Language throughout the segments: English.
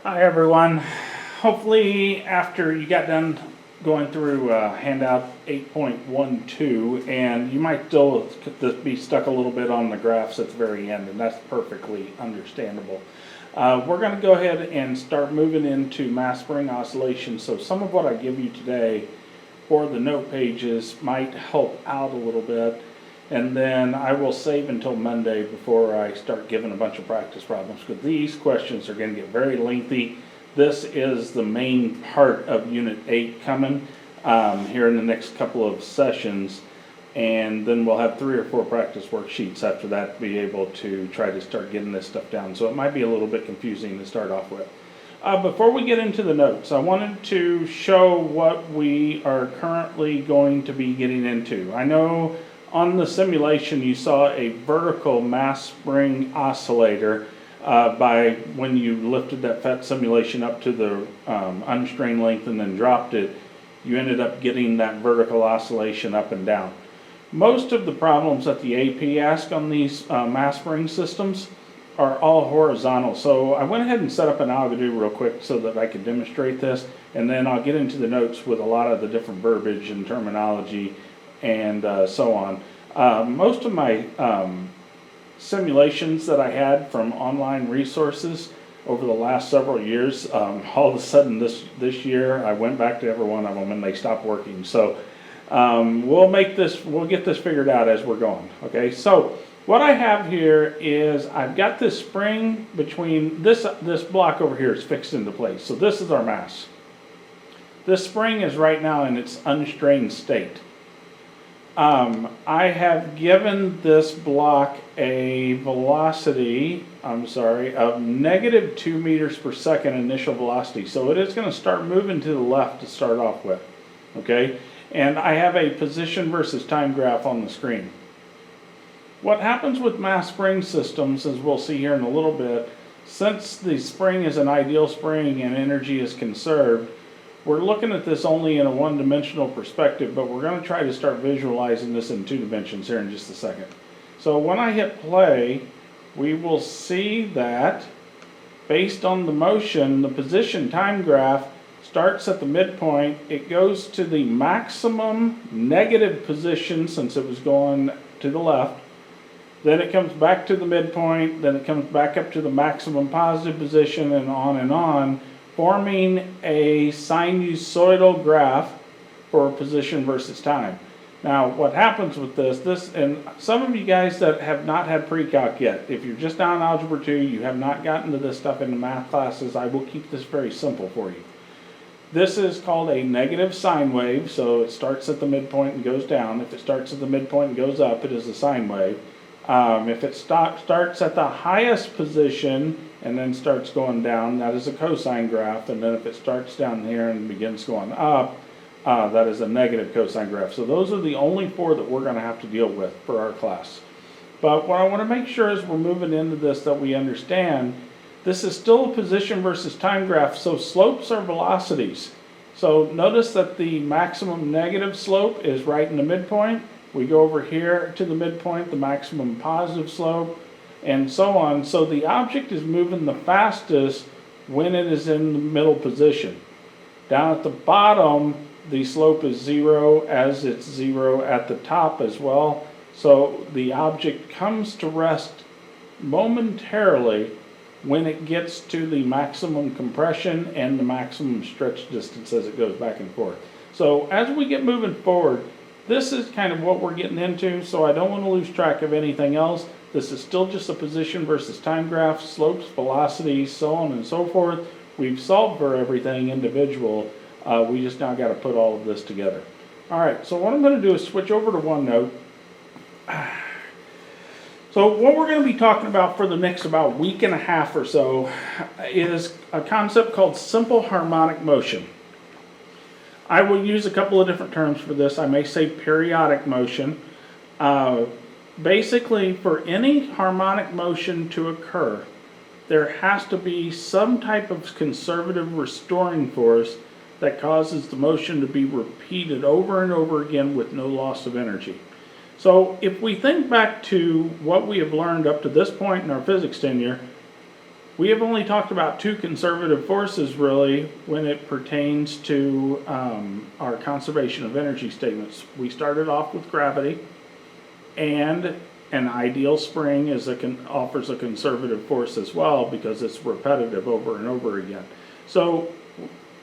Hi everyone. Hopefully after you got done going through handout 8.12, and you might still be stuck a little bit on the graphs at the very end, and that's perfectly understandable. We're going to go ahead and start moving into mass spring oscillation. So some of what I give you today for the note pages might help out a little bit. And then I will save until Monday before I start giving a bunch of practice problems, because these questions are going to get very lengthy. This is the main part of Unit 8 coming here in the next couple of sessions. And then we'll have 3 or 4 practice worksheets after that to be able to try to start getting this stuff down. So it might be a little bit confusing to start off with. Before we get into the notes, I wanted to show what we are currently going to be getting into. I know on the simulation you saw a vertical mass spring oscillator by when you lifted that PhET simulation up to the unstrained length and then dropped it, you ended up getting that vertical oscillation up and down. Most of the problems that the AP ask on these mass spring systems are all horizontal. So I went ahead and set up an algorithm real quick so that I could demonstrate this, and then I'll get into the notes with a lot of the different verbiage and terminology and so on. Most of my simulations that I had from online resources over the last several years, all of a sudden this year I went back to every one of them and they stopped working. So we'll get this figured out as we're going. Okay, so what I have here is I've got this spring between this block over here is fixed into place. So this is our mass. This spring is right now in its unstrained state. I have given this block a velocity, of negative 2 meters per second initial velocity. So it is going to start moving to the left to start off with. Okay? And I have a position versus time graph on the screen. What happens with mass spring systems, as we'll see here in a little bit, since the spring is an ideal spring and energy is conserved, we're looking at this only in a one-dimensional perspective, but we're going to try to start visualizing this in 2 dimensions here in just a second. So when I hit play, we will see that based on the motion, the position time graph starts at the midpoint. It goes to the maximum negative position since it was going to the left. Then it comes back to the midpoint. Then it comes back up to the maximum positive position, and on, forming a sinusoidal graph for position versus time. Now, what happens with this, and some of you guys that have not had pre-calc yet, if you're just down Algebra 2, you have not gotten to this stuff in the math classes, I will keep this very simple for you. This is called a negative sine wave, so it starts at the midpoint and goes down. If it starts at the midpoint and goes up, it is a sine wave. If it starts at the highest position and then starts going down, that is a cosine graph. And then if it starts down here and begins going up, that is a negative cosine graph. So those are the only 4 that we're going to have to deal with for our class. But what I want to make sure is we're moving into this that we understand this is still a position versus time graph, so slopes are velocities. So notice that the maximum negative slope is right in the midpoint. We go over here to the midpoint, the maximum positive slope, and so on. So the object is moving the fastest when it is in the middle position. Down at the bottom, the slope is 0, as it's 0 at the top as well. So the object comes to rest momentarily when it gets to the maximum compression and the maximum stretch distance as it goes back and forth. So as we get moving forward, this is kind of what we're getting into, so I don't want to lose track of anything else. This is still just a position versus time graph, slopes, velocities, so on and so forth. We've solved for everything individual. We just now got to put all of this together. All right, so what I'm going to do is switch over to OneNote. So what we're going to be talking about for the next about week and a half or so is a concept called simple harmonic motion. I will use a couple of different terms for this. I may say periodic motion. Basically, for any harmonic motion to occur, there has to be some type of conservative restoring force that causes the motion to be repeated over and over again with no loss of energy. So if we think back to what we have learned up to this point in our physics tenure, We have only talked about two conservative forces really when it pertains to our conservation of energy statements. We started off with gravity, and an ideal spring offers a conservative force as well because it's repetitive over and over again. So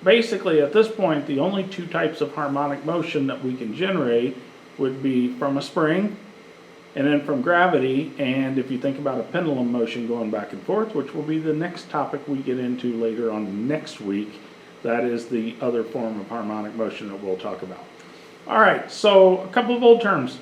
basically at this point, the only two types of harmonic motion that we can generate would be from a spring and then from gravity, and if you think about a pendulum motion going back and forth, which will be the next topic we get into later on next week, that is the other form of harmonic motion that we'll talk about. All right, so a couple of old terms.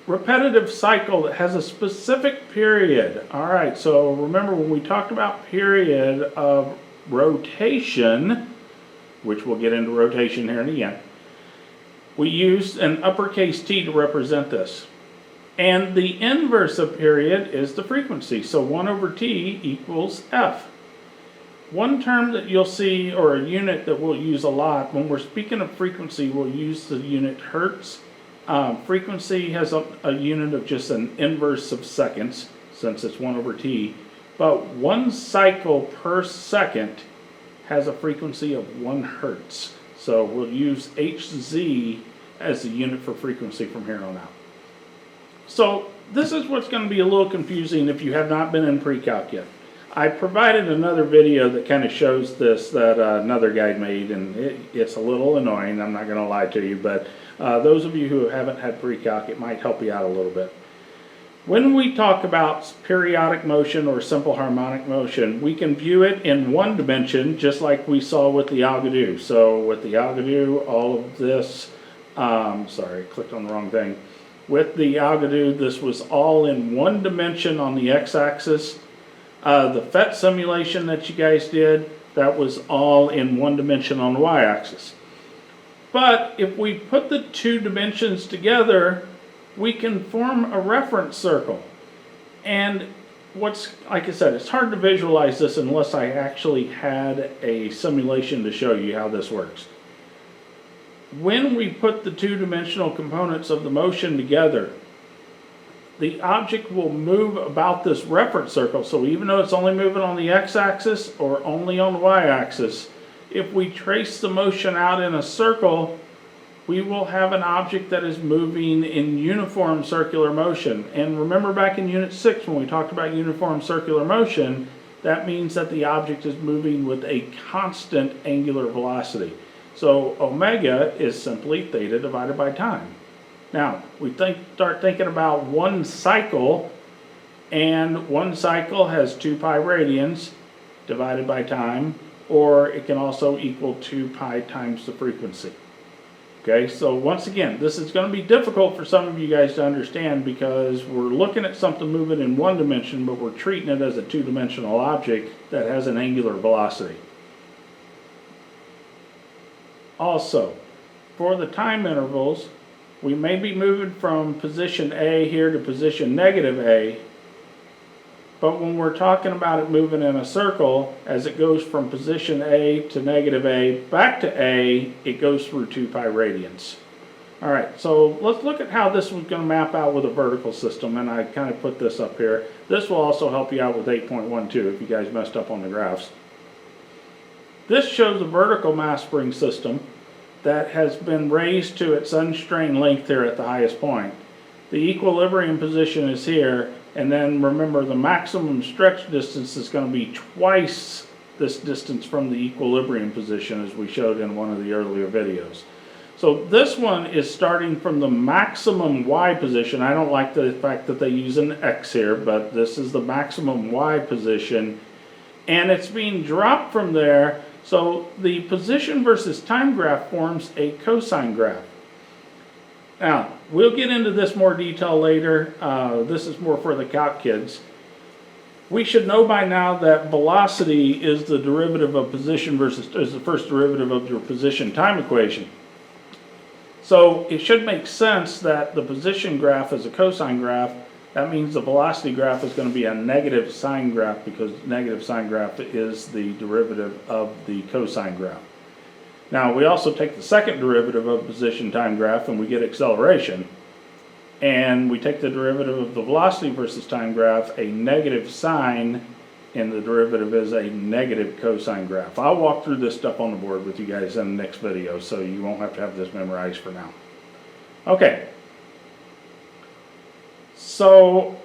Repetitive cycle that has a specific period. All right, so remember when we talked about period of rotation, which we'll get into rotation here in the end, we used an uppercase T to represent this. And the inverse of period is the frequency. So 1 over T equals F. One term that you'll see, or a unit that we'll use a lot, when we're speaking of frequency, we'll use the unit hertz. Frequency has a unit of just an inverse of seconds, since it's 1 over T. But 1 cycle per second has a frequency of 1 hertz. So we'll use Hz as the unit for frequency from here on out. So this is what's going to be a little confusing if you have not been in pre-calc yet. I provided another video that kind of shows this that another guy made, and it's a little annoying, I'm not going to lie to you, but those of you who haven't had pre-calc, it might help you out a little bit. When we talk about periodic motion or simple harmonic motion, we can view it in one dimension, just like we saw with the Algodo. So with the Algodo, all of this, sorry, I clicked on the wrong thing. With the Algodo, this was all in one dimension on the x-axis. The PhET simulation that you guys did, that was all in one dimension on the y-axis. But if we put the two dimensions together, we can form a reference circle. And like I said, it's hard to visualize this unless I actually had a simulation to show you how this works. When we put the two-dimensional components of the motion together, the object will move about this reference circle. So even though it's only moving on the x-axis or only on the y-axis, if we trace the motion out in a circle, we will have an object that is moving in uniform circular motion. And remember back in Unit 6 when we talked about uniform circular motion, that means that the object is moving with a constant angular velocity. So omega is simply theta divided by time. Now, we start thinking about one cycle, and one cycle has 2 pi radians divided by time, or it can also equal 2 pi times the frequency. Okay, so once again, this is going to be difficult for some of you guys to understand because we're looking at something moving in one dimension, but we're treating it as a two-dimensional object that has an angular velocity. Also, for the time intervals, we may be moving from position A here to position negative A, but when we're talking about it moving in a circle, as it goes from position A to negative A back to A, it goes through 2 pi radians. Alright, so let's look at how this was going to map out with a vertical system, and I kind of put this up here. This will also help you out with 8.12 if you guys messed up on the graphs. This shows a vertical mass spring system that has been raised to its unstrained length here at the highest point. The equilibrium position is here, and then remember the maximum stretch distance is going to be twice this distance from the equilibrium position as we showed in one of the earlier videos. So this one is starting from the maximum Y position. I don't like the fact that they use an X here, but this is the maximum Y position, and it's being dropped from there. So the position versus time graph forms a cosine graph. Now, we'll get into this more detail later. This is more for the calc kids. We should know by now that velocity is the derivative of position is the first derivative of your position time equation. So it should make sense that the position graph is a cosine graph. That means the velocity graph is going to be a negative sine graph because negative sine graph is the derivative of the cosine graph. Now we also take the second derivative of position time graph and we get acceleration. And we take the derivative of the velocity versus time graph, a negative sine, and the derivative is a negative cosine graph. I'll walk through this stuff on the board with you guys in the next video, so you won't have to have this memorized for now. Okay, so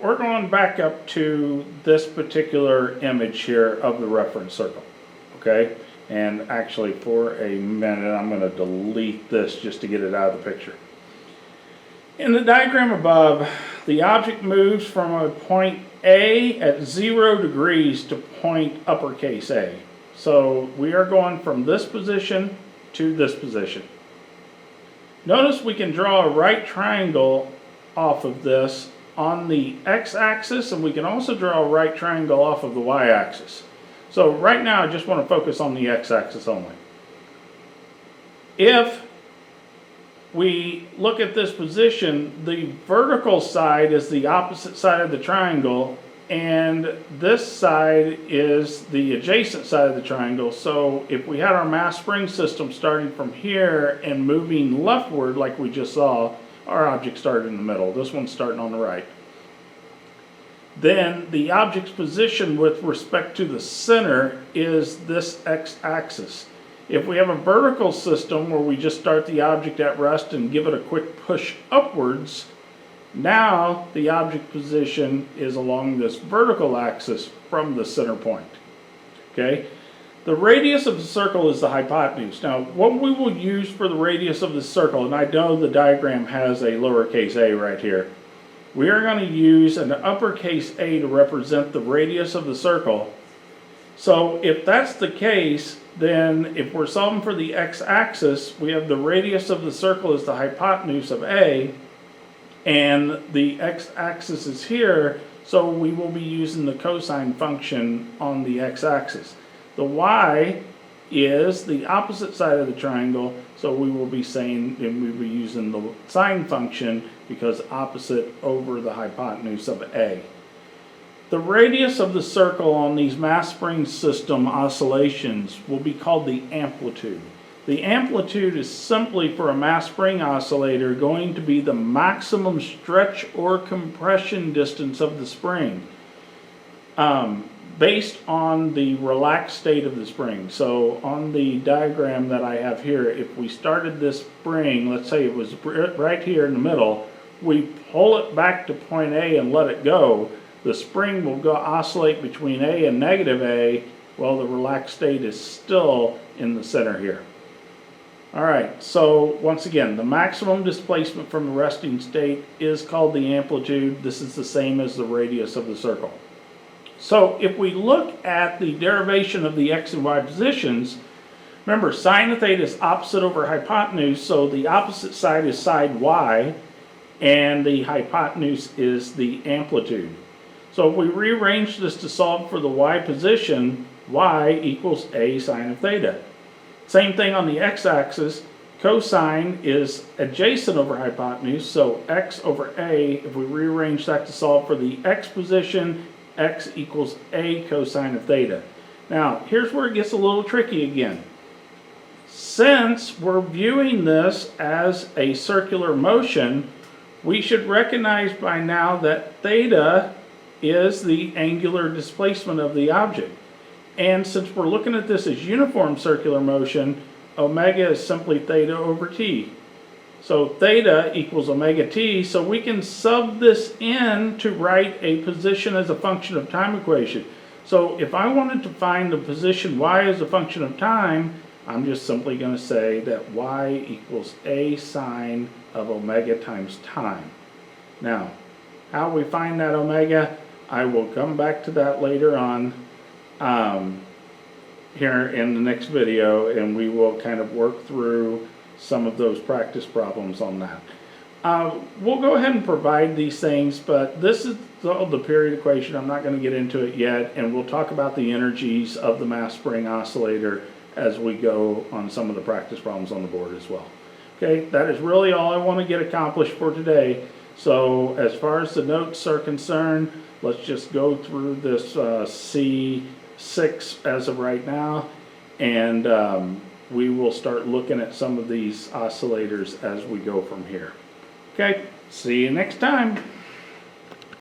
we're going back up to this particular image here of the reference circle, okay? And actually, for a minute, I'm going to delete this just to get it out of the picture. In the diagram above, the object moves from a point A at 0 degrees to point uppercase A. So we are going from this position to this position. Notice we can draw a right triangle off of this on the x-axis, and we can also draw a right triangle off of the y-axis. So right now I just want to focus on the x-axis only. If we look at this position, the vertical side is the opposite side of the triangle, and this side is the adjacent side of the triangle. So if we had our mass spring system starting from here and moving leftward like we just saw, our object started in the middle. This one's starting on the right. Then the object's position with respect to the center is this x-axis. If we have a vertical system where we just start the object at rest and give it a quick push upwards, now the object position is along this vertical axis from the center point. Okay? The radius of the circle is the hypotenuse. Now, what we will use for the radius of the circle, and I know the diagram has a lowercase a right here, we are going to use an uppercase A to represent the radius of the circle. So if that's the case, then if we're solving for the x-axis, we have the radius of the circle is the hypotenuse of A, and the x-axis is here, so we will be using the cosine function on the x-axis. The y is the opposite side of the triangle, so we will be saying, and we will be using the sine function because opposite over the hypotenuse of A. The radius of the circle on these mass spring system oscillations will be called the amplitude. The amplitude is simply, for a mass spring oscillator, going to be the maximum stretch or compression distance of the spring based on the relaxed state of the spring. So on the diagram that I have here, if we started this spring, let's say it was right here in the middle, we pull it back to point A and let it go, the spring will go oscillate between A and negative A while the relaxed state is still in the center here. Alright, so once again, the maximum displacement from the resting state is called the amplitude. This is the same as the radius of the circle. So if we look at the derivation of the x and y positions, remember sine of theta is opposite over hypotenuse, so the opposite side is side y, and the hypotenuse is the amplitude. So if we rearrange this to solve for the y position, y equals a sine of theta. Same thing on the x-axis, cosine is adjacent over hypotenuse, so x over a, if we rearrange that to solve for the x position, x equals a cosine of theta. Now, here's where it gets a little tricky again. Since we're viewing this as a circular motion, we should recognize by now that theta is the angular displacement of the object. And since we're looking at this as uniform circular motion, omega is simply theta over t. So theta equals omega t, so we can sub this in to write a position as a function of time equation. So if I wanted to find the position y as a function of time, I'm just simply going to say that y equals a sine of omega times time. Now, how we find that omega, I will come back to that later on here in the next video, and we will kind of work through some of those practice problems on that. We'll go ahead and provide these things, but this is the period equation. I'm not going to get into it yet, and we'll talk about the energies of the mass spring oscillator as we go on some of the practice problems on the board as well. Okay, that is really all I want to get accomplished for today. So as far as the notes are concerned, let's just go through this C6 as of right now, and we will start looking at some of these oscillators as we go from here. Okay, see you next time.